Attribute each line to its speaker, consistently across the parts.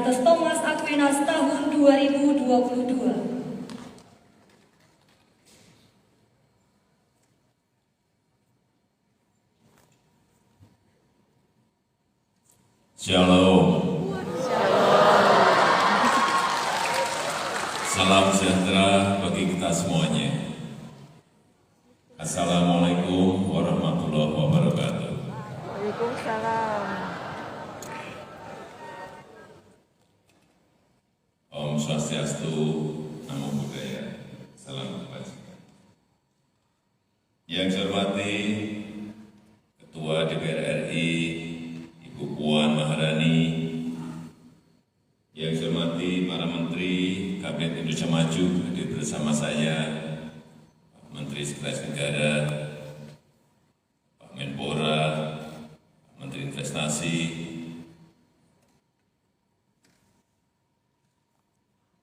Speaker 1: Santos Thomas Aquinas tahun 2022.
Speaker 2: Shalom. Salam sejahtera bagi kita semuanya. Assalamualaikum warahmatullahi wabarakatuh.
Speaker 3: Waalaikumsalam.
Speaker 2: Om Swastiastu, Namo Buddhaya, salam kebajikan. Yang saya hormati Ketua DPR RI, Ibu Puan Maharani, yang saya hormati para Menteri Kabinet Indonesia Maju hadir bersama saya, Pak Menteri Sekretaris Negara, Pak Menpora, Pak Menteri Investasi,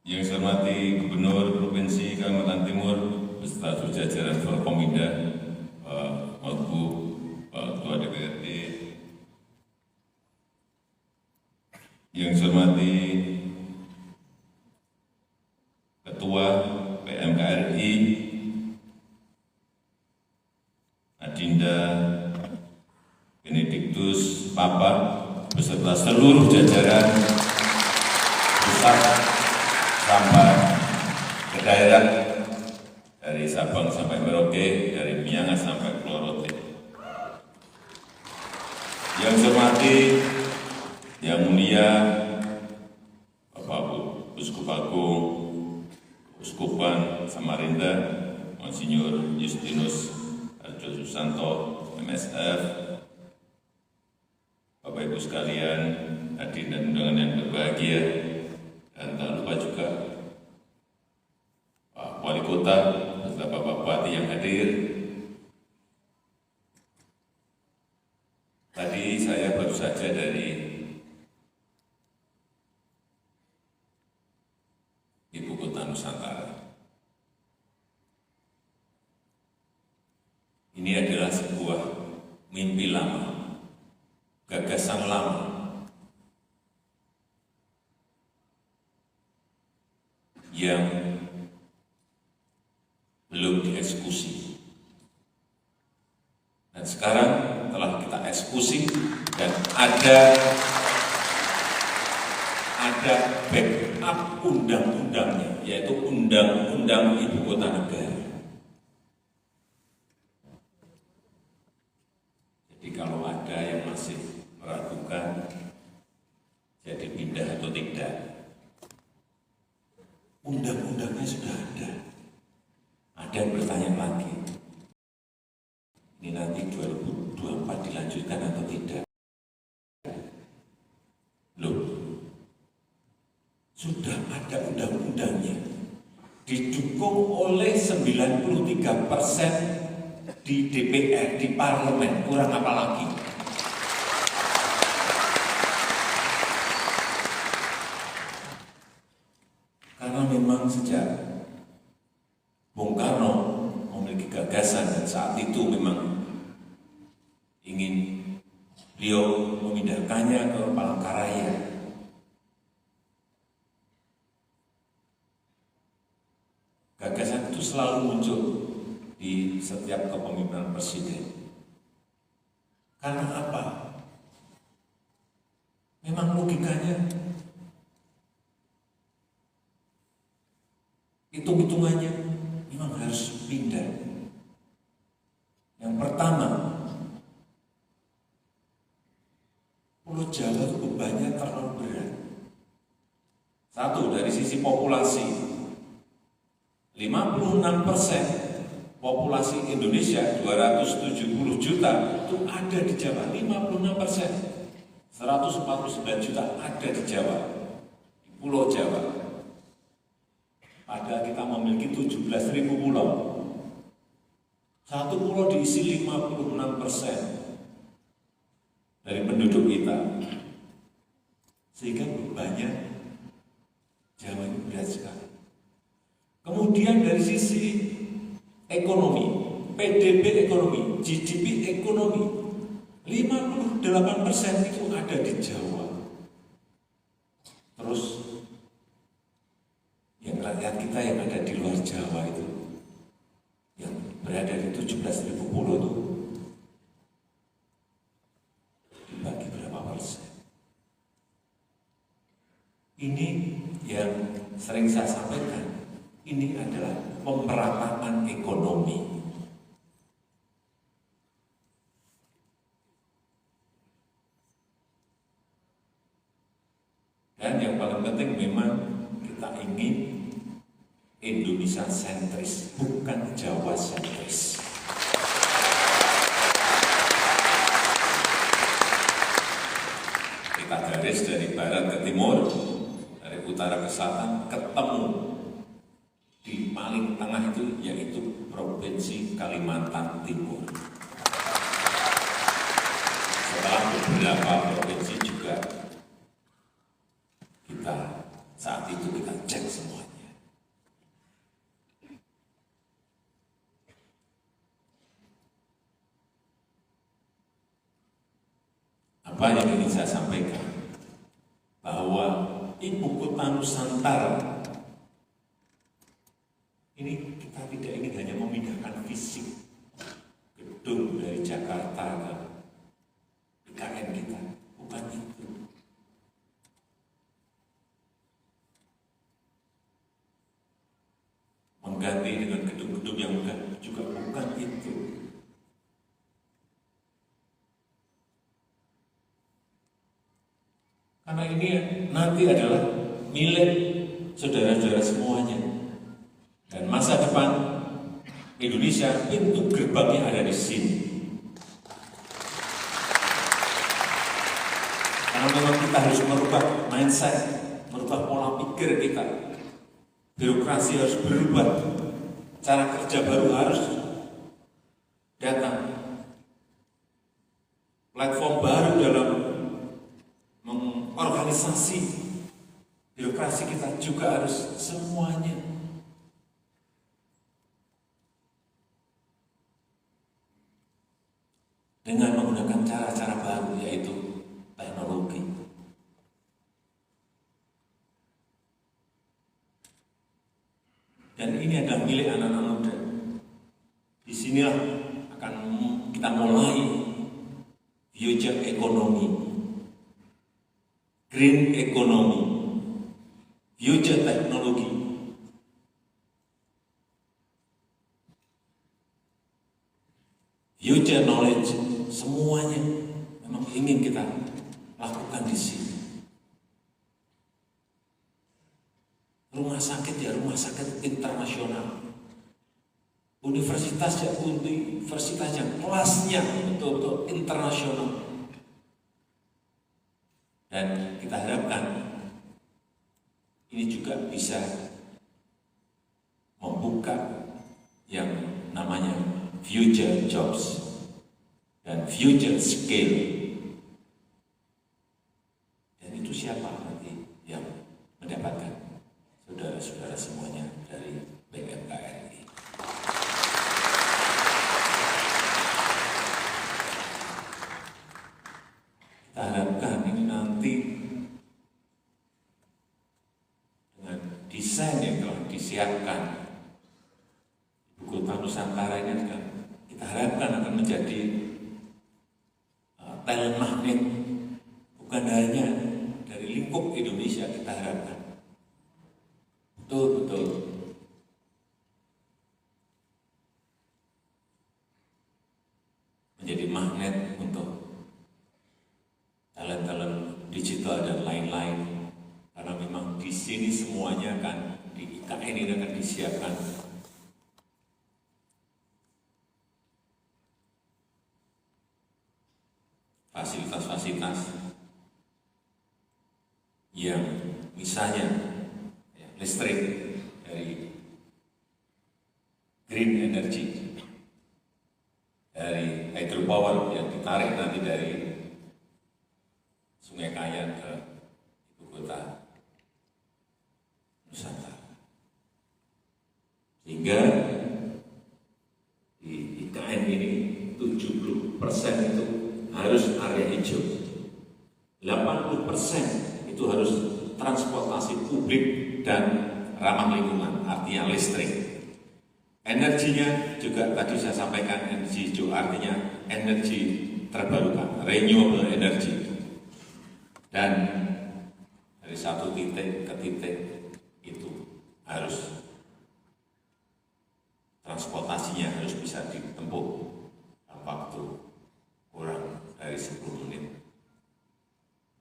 Speaker 2: yang saya hormati Gubernur Provinsi Kalimantan Timur beserta seluruh jajaran Forkominda, Pak Wagub, Pak Ketua DPRD, yang saya hormati Ketua PMKRI, Adinda Benediktus Papa, beserta seluruh jajaran pusat sampai ke daerah, dari Sabang sampai Merauke, dari Miangas sampai Pulau Rote. Yang saya hormati Yang Mulia Bapak Uskup Agung Uskupan Samarinda, Monsinyur Justinus Harjo Susanto, MSF, Bapak Ibu sekalian, hadirin dan undangan yang berbahagia, dan tak lupa juga Pak Wali Kota beserta Bapak Bupati yang hadir. Tadi saya baru saja dari Ibu Kota Nusantara. Ini adalah sebuah mimpi lama, gagasan lama, yang belum dieksekusi. Dan sekarang telah kita eksekusi dan ada backup undang-undangnya, yaitu Undang-Undang Ibu Kota Negara. Jadi kalau ada yang masih meragukan jadi pindah atau tidak, undang-undangnya sudah ada. Ada yang bertanya lagi, ini nanti 2024 dilanjutkan atau tidak? Loh, sudah ada undang-undangnya, didukung oleh 93% di DPR, di parlemen, kurang apa lagi? Karena memang sejak Bung Karno memiliki gagasan dan saat itu memang ingin beliau memindahkannya ke Palangkaraya. Gagasan itu selalu muncul di setiap kepemimpinan presiden. Karena apa? Memang logikanya, hitung-hitungannya memang harus pindah. Yang pertama, Pulau Jawa itu bebannya terlalu berat. Satu, dari sisi populasi, 56% populasi Indonesia 270 juta itu ada di Jawa, 56%, 149 juta ada di Jawa, di Pulau Jawa. Padahal kita memiliki 17.000 pulau. Satu pulau diisi 56% dari penduduk kita. Sehingga bebannya Jawa ini berat sekali. Kemudian dari sisi ekonomi, PDB ekonomi, GDP ekonomi, 58% itu ada di Jawa. Terus Ya dari 17.000 pulau itu dibagi berapa persen? Ini yang sering saya sampaikan, ini adalah pemerataan ekonomi. Dan yang paling penting memang kita ingin Indonesia sentris, bukan Jawa sentris. Kita garis dari barat ke timur, dari utara ke selatan, ketemu di paling tengah itu, yaitu Provinsi Kalimantan Timur. Setelah beberapa provinsi juga kita saat itu kita cek semuanya. Apa yang ingin saya sampaikan? Bahwa ibu kota Nusantara ini kita tidak ingin hanya memindahkan fisik gedung dari Jakarta ke IKN kita, bukan itu. Mengganti dengan gedung-gedung yang juga bukan itu. Karena ini nanti adalah milik saudara-saudara semuanya. Dan masa depan Indonesia, pintu gerbangnya ada di sini. Karena memang kita harus merubah mindset, merubah pola pikir kita. Birokrasi harus berubah, cara kerja baru harus datang. Platform baru dalam mengorganisasi birokrasi kita juga harus semuanya. Dengan menggunakan cara-cara baru, yaitu teknologi. Dan ini adalah milik anak-anak muda. Disinilah akan kita mulai future ekonomi, green ekonomi, future teknologi. Future knowledge, semuanya memang ingin kita lakukan di sini. Rumah sakit ya rumah sakit internasional. Universitas ya universitas yang kelasnya betul-betul internasional. Dan kita harapkan ini juga bisa membuka yang namanya future jobs dan future skill. Dan itu siapa nanti yang mendapatkan? Saudara-saudara semuanya dari BMKRI. Kita harapkan ini nanti dengan desain yang telah disiapkan Ibu Kota Nusantara ini akan kita harapkan akan menjadi talent magnet, bukan hanya dari lingkup Indonesia. Kita harapkan betul-betul menjadi magnet untuk talent-talent digital dan lain-lain. Karena memang di sini semuanya akan di IKN ini akan disiapkan fasilitas-fasilitas yang misalnya listrik dari green energy, dari hydropower yang ditarik nanti dari Sungai Kayan ke Ibu Kota Nusantara. Sehingga di IKN ini 70% itu harus area hijau, 80% itu harus transportasi publik dan ramah lingkungan, artinya listrik. Energinya juga tadi saya sampaikan energi hijau, artinya energi terbarukan, renewable energy. Dan dari satu titik ke titik itu harus transportasinya harus bisa ditempuh dalam waktu kurang dari 10 menit.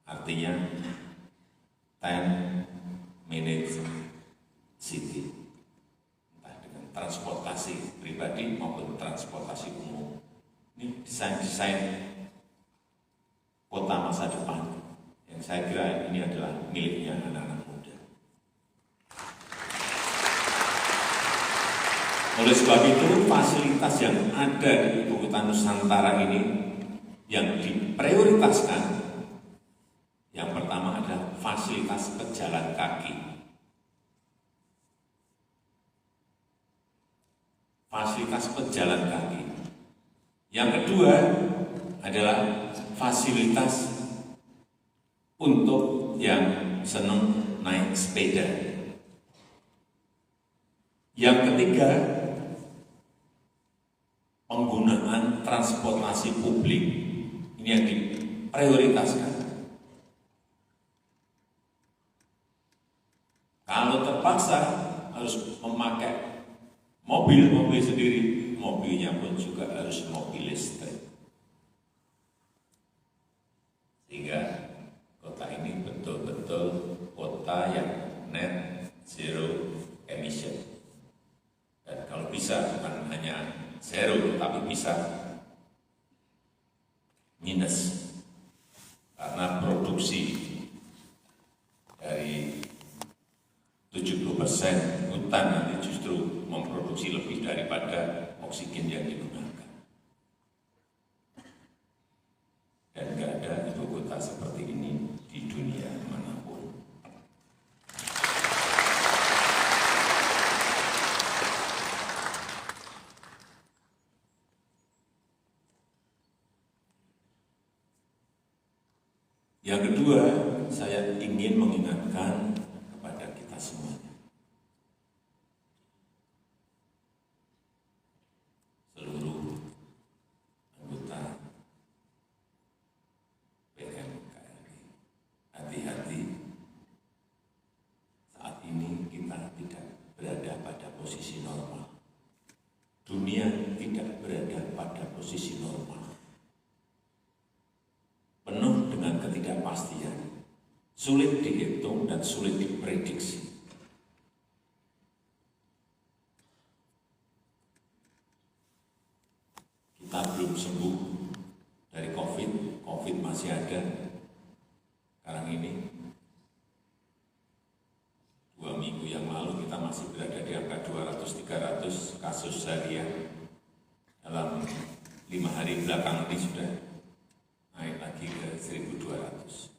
Speaker 2: Artinya 10 minutes city. Entah dengan transportasi pribadi maupun transportasi umum. Ini desain-desain kota masa depan yang saya kira ini adalah miliknya anak-anak muda. Oleh sebab itu, fasilitas yang ada di Ibu Kota Nusantara ini yang diprioritaskan, yang pertama adalah fasilitas pejalan kaki. Fasilitas pejalan kaki. Yang kedua adalah fasilitas untuk yang senang naik sepeda. Yang ketiga, penggunaan transportasi publik. Ini yang diprioritaskan. Kalau terpaksa harus memakai mobil sendiri, mobilnya pun juga harus mobil listrik. Sehingga kota ini betul-betul kota yang net zero emission. Dan kalau bisa bukan hanya zero, tapi bisa minus. Karena produksi dari 70% hutan nanti justru memproduksi lebih daripada oksigen yang digunakan. Dan nggak ada ibu kota seperti ini di dunia manapun. Yang kedua, saya ingin mengingatkan kepada kita semuanya. Seluruh anggota PMKRI, hati-hati. Saat ini kita tidak berada pada posisi normal. Dunia tidak berada pada posisi normal. Penuh dengan ketidakpastian, sulit dihitung dan sulit diprediksi. Kita belum sembuh dari COVID masih ada. Sekarang ini 2 minggu yang lalu kita masih berada di angka 200-300 kasus harian. Dalam 5 hari belakangan ini sudah naik lagi ke 1.200.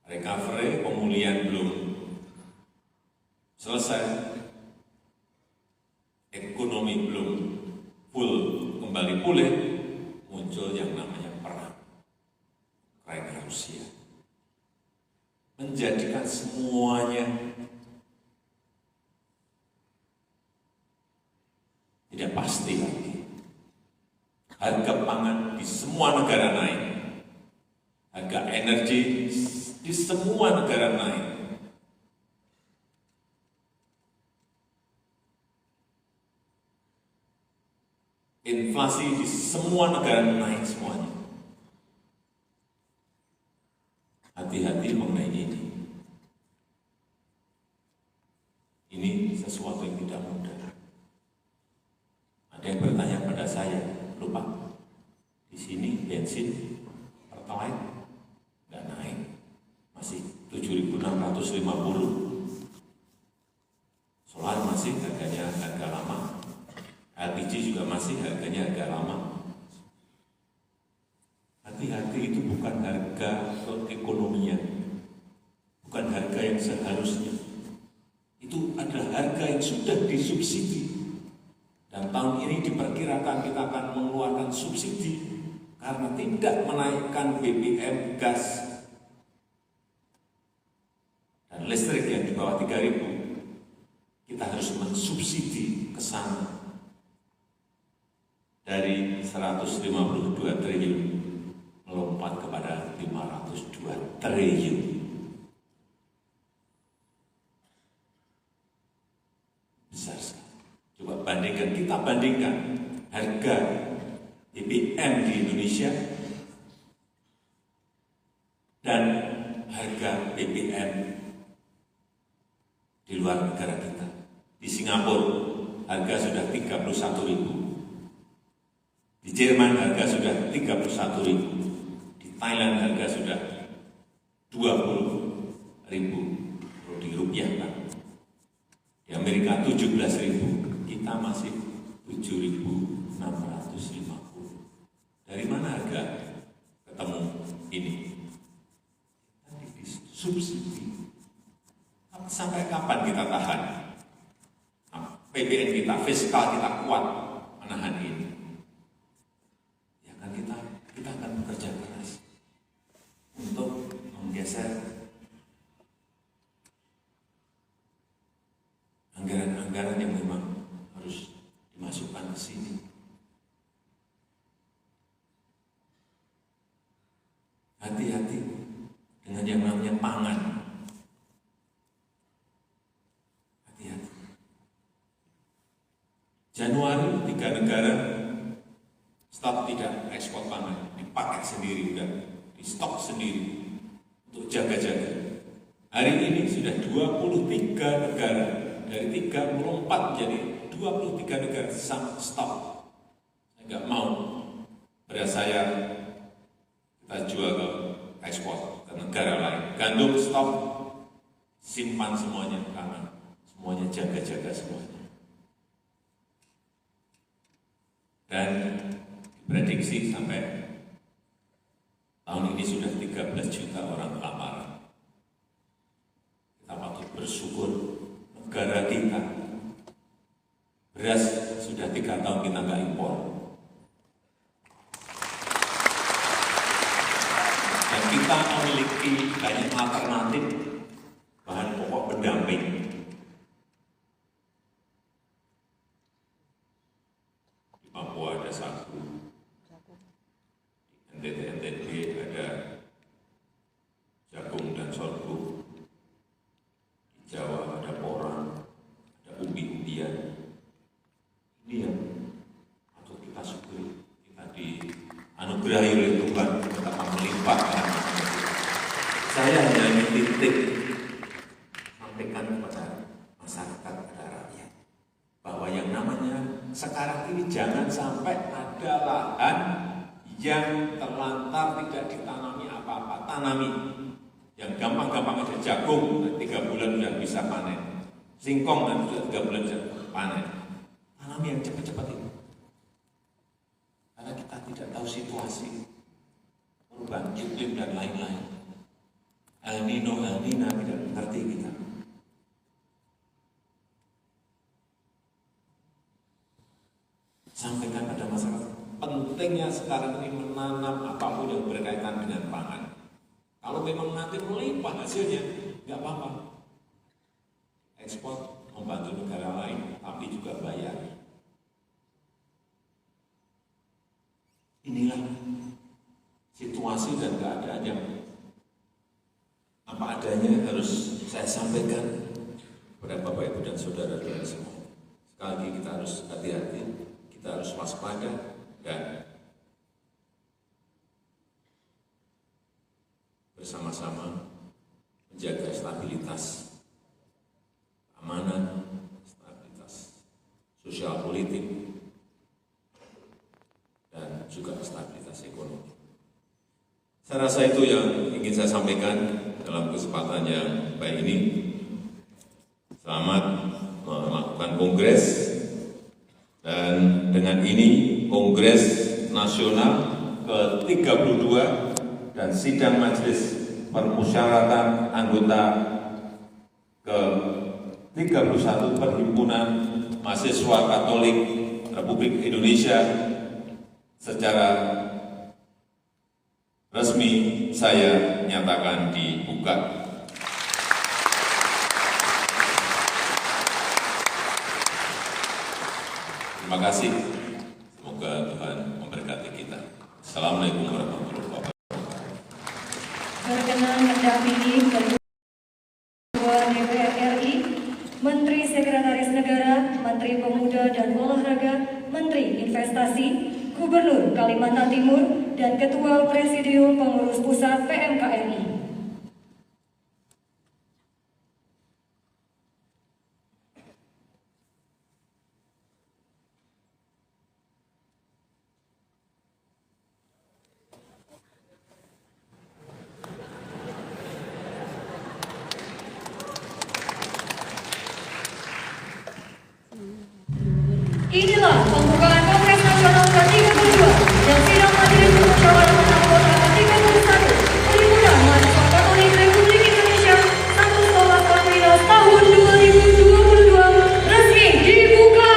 Speaker 2: Recovery, pemulihan belum selesai, ekonomi belum full kembali pulih, muncul yang namanya perang Ukraina Rusia, menjadikan semuanya tidak pasti lagi. Harga pangan di semua negara naik, harga energi di semua negara naik. Inflasi di semua negara naik semuanya. Hati-hati mengenai ini. Ini sesuatu yang tidak mudah. Ada yang bertanya pada saya, lupa, di sini bensin Pertalite nggak naik, masih 7.650. Solar masih harganya harga lama, LPG juga masih harganya harga lama. Hati-hati, itu bukan harga ekonominya, bukan harga yang seharusnya. Itu adalah harga yang sudah disubsidi. Dan tahun ini diperkirakan kita akan mengeluarkan subsidi karena tidak menaikkan BBM, gas, dan listrik yang di bawah 3.000. dari 152 triliun melompat kepada 502 triliun. Besar sekali. Coba bandingkan, kita bandingkan harga BBM di Indonesia dan harga BBM di luar negara kita. Di Singapura harga sudah 31.000. Di Jerman harga sudah 31.000. Di Thailand harga sudah 20.000 dirupiahkan. Di Amerika 17.000. Kita masih 7.650. Dari mana harga ketemu ini? Tadi disubsidi. Sampai kapan kita tahan? PBN kita, fiskal kita kuat menahan ini. Ya kan kita akan bekerja keras untuk menggeser anggaran-anggaran yang memang harus dimasukkan ke sini. Hati-hati dengan yang namanya pangan. Hati-hati. Januari 3 negara stop tidak ekspor pangan, dipakai sendiri, udah di stok sendiri untuk jaga-jaga. Hari ini sudah 23 negara, dari 34 jadi 23 negara stop. Saya nggak mau beras saya kita jual ke ekspor ke negara lain. Gandum stop, simpan semuanya karena semuanya jaga-jaga semuanya. Dan diprediksi sampai tahun ini sudah 13 juta orang kelaparan. Kita patut bersyukur negara kita beras sudah 3 tahun kita nggak impor. Dan kita memiliki banyak alternatif bahan pokok pendamping. Papua ada sagu, di NTT ada jagung dan sorghum, di Jawa ada porang, ada umbi-umbian. Ini yang patut kita syukuri, kita dianugerahi oleh Tuhan betapa melimpahkan. Saya hanya ingin titik sampaikan kepada masyarakat, kepada rakyat, bahwa yang namanya sekarang ini jangan sampai ada lahan yang terlantar tidak ditanami apa-apa. Tanami yang gampang-gampang ada jagung, 3 bulan sudah bisa panen. Singkong dan sudah 3 bulan sudah panen. Tanami yang cepat-cepat itu. Karena kita tidak tahu situasi perubahan iklim dan lain-lain. El Nino, El Nina tidak mengerti kita. Sampaikan pada masyarakat, pentingnya sekarang ini menanam apapun yang berkaitan dengan pangan. Kalau memang nanti melimpah hasilnya, nggak apa-apa. Ekspor membantu negara lain, tapi juga bayar. Inilah situasi dan keadaan yang apa adanya harus saya sampaikan kepada Bapak Ibu dan Saudara-saudara semua. Sekali lagi kita harus hati-hati. Kita harus waspada dan bersama-sama menjaga stabilitas keamanan, stabilitas sosial politik, dan juga stabilitas ekonomi. Saya rasa itu yang ingin saya sampaikan dalam kesempatan yang baik ini. Selamat melakukan kongres. Dan dengan ini Kongres Nasional ke-32 dan Sidang Majelis Permusyawaratan Anggota ke-31 Perhimpunan Mahasiswa Katolik Republik Indonesia secara resmi saya nyatakan dibuka. Terima kasih. Semoga Tuhan memberkati kita. Assalamualaikum warahmatullahi wabarakatuh.
Speaker 1: Berkenan mendampingi Ketua DPR RI, Menteri Sekretaris Negara, Menteri Pemuda dan Olahraga, Menteri Investasi, Gubernur Kalimantan Timur, dan Ketua Presidium Pengurus Pusat PMKRI. Inilah pembukaan Kongres Nasional ke-32 dan sidang Majelis Permusyawaratan Anggota ke-31 Perhimpunan Mahasiswa Katolik Republik Indonesia 1 Konvinas tahun 2022 resmi dibuka.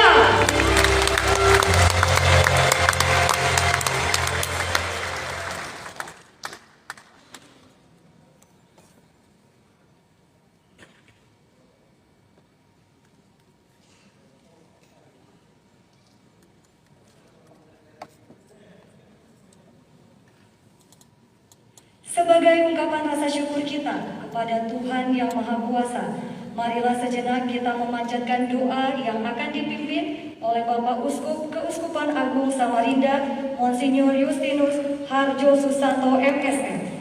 Speaker 1: Sebagai ungkapan rasa syukur kita kepada Tuhan Yang Maha Kuasa, marilah sejenak kita memanjatkan doa yang akan dipimpin oleh Bapak Uskup Keuskupan Agung Samarinda, Monsinyur Justinus Harjo Susanto MSF.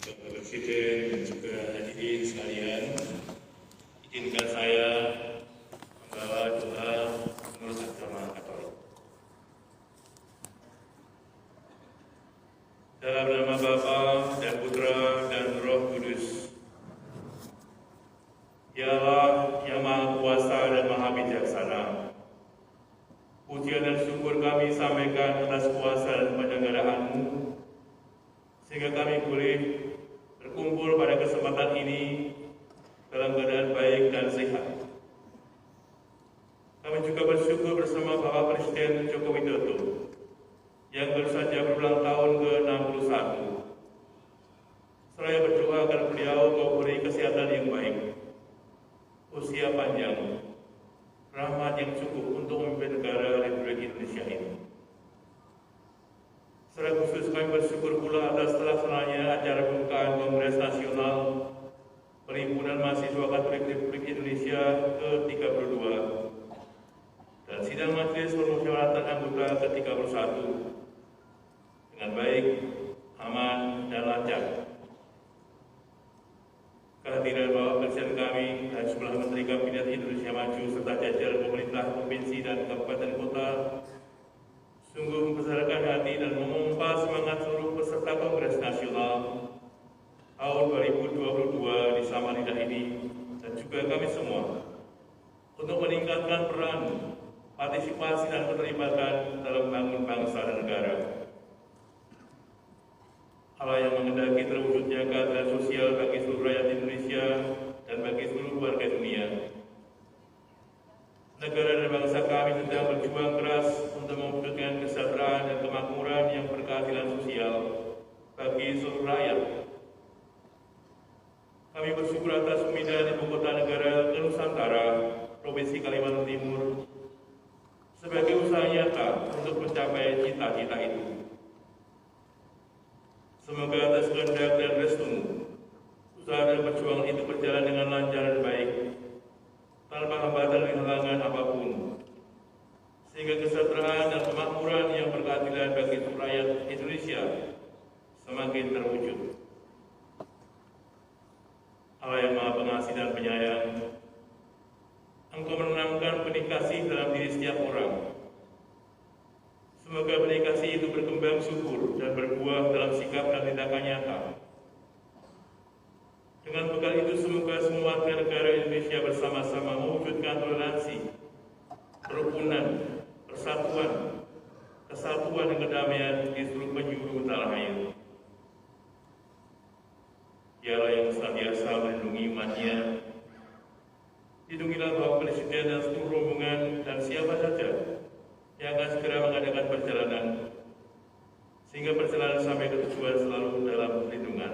Speaker 4: Bapak Presiden dan juga hadirin sekalian, izinkan saya membawa doa menurut agama Katolik. Dalam nama Bapa dan Putra dan Roh Kudus. Ya Allah yang Maha Kuasa dan Maha Bijaksana, pujian dan syukur kami sampaikan atas kuasa dan penyelenggaraan-Mu, sehingga kami boleh berkumpul pada kesempatan ini dalam keadaan baik dan sehat. Kami juga bersyukur bersama Bapak Presiden Joko Widodo yang baru saja berulang tahun ke-61. Seraya berdoa agar beliau memberi kesehatan yang baik, usia panjang, rahmat yang cukup untuk memimpin negara Republik Indonesia ini. Secara khusus kami bersyukur pula atas terlaksananya acara pembukaan Kongres Nasional Perhimpunan Mahasiswa Katolik Republik Indonesia ke-32 dan sidang Majelis Permusyawaratan Anggota ke-31 dengan baik, aman, dan lancar. Kehadiran Bapak Presiden kami dan sejumlah Menteri Kabinet Indonesia Maju serta jajaran pemerintah provinsi dan kabupaten kota sungguh membesarkan hati dan memompa semangat seluruh peserta Kongres Nasional tahun 2022 di Samarinda ini dan juga kami semua untuk meningkatkan peran, partisipasi dan keterlibatan dalam membangun bangsa dan negara. Hal yang menghendaki terwujudnya keadilan sosial bagi seluruh rakyat Indonesia dan bagi seluruh warga dunia. Negara dan bangsa kami sedang berjuang keras untuk mewujudkan kesejahteraan dan kemakmuran yang berkeadilan sosial bagi seluruh rakyat. Kami bersyukur atas pemindahan ibu kota negara ke Nusantara, Provinsi Kalimantan Timur, sebagai usaha nyata untuk mencapai cita-cita itu. Semoga atas kehendak dan restu-Mu, usaha dan perjuangan itu berjalan dengan lancar dan baik, tanpa hambatan dan halangan apapun, sehingga kesejahteraan dan kemakmuran yang berkeadilan bagi seluruh rakyat Indonesia semakin terwujud. Allah yang Maha Pengasih dan Penyayang, Engkau menanamkan benih kasih dalam diri setiap orang. Semoga benih kasih itu berkembang subur dan berbuah dalam sikap dan tindakan nyata. Dengan bekal itu, semoga semua warga negara Indonesia bersama-sama mewujudkan toleransi, kerukunan, persatuan, kesatuan dan kedamaian di seluruh penjuru tanah air. Dialah yang senantiasa melindungi umatnya. Lindungilah Bapak Presiden dan seluruh rombongan dan siapa saja yang akan segera mengadakan perjalanan, sehingga perjalanan sampai ke tujuan selalu dalam perlindungan.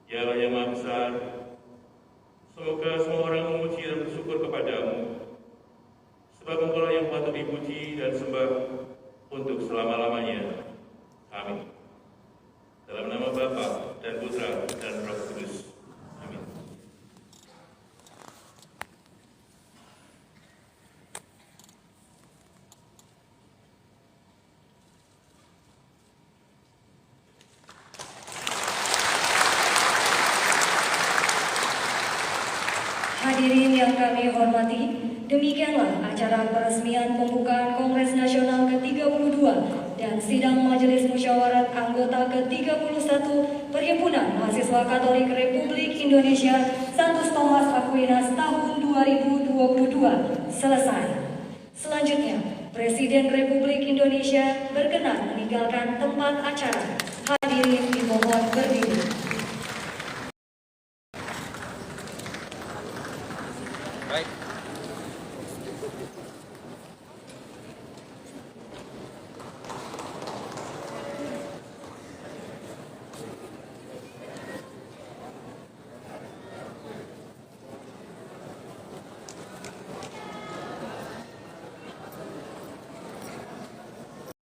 Speaker 4: Ya Allah yang Maha Besar, semoga semua orang memuji dan bersyukur kepadamu, sebab Engkau yang patut dipuji dan sembah untuk selama-lamanya. Amin. Dalam nama Bapa dan Putra dan Roh Kudus. Amin.
Speaker 1: Hadirin yang kami hormati, demikianlah acara peresmian pembukaan Kongres Nasional ke-32 dan sidang Majelis Musyawarat Anggota ke-31 Perhimpunan Mahasiswa Katolik Republik Indonesia Santo Thomas Aquinas tahun 2022 selesai. Selanjutnya, Presiden Republik Indonesia berkenan meninggalkan tempat acara. Hadirin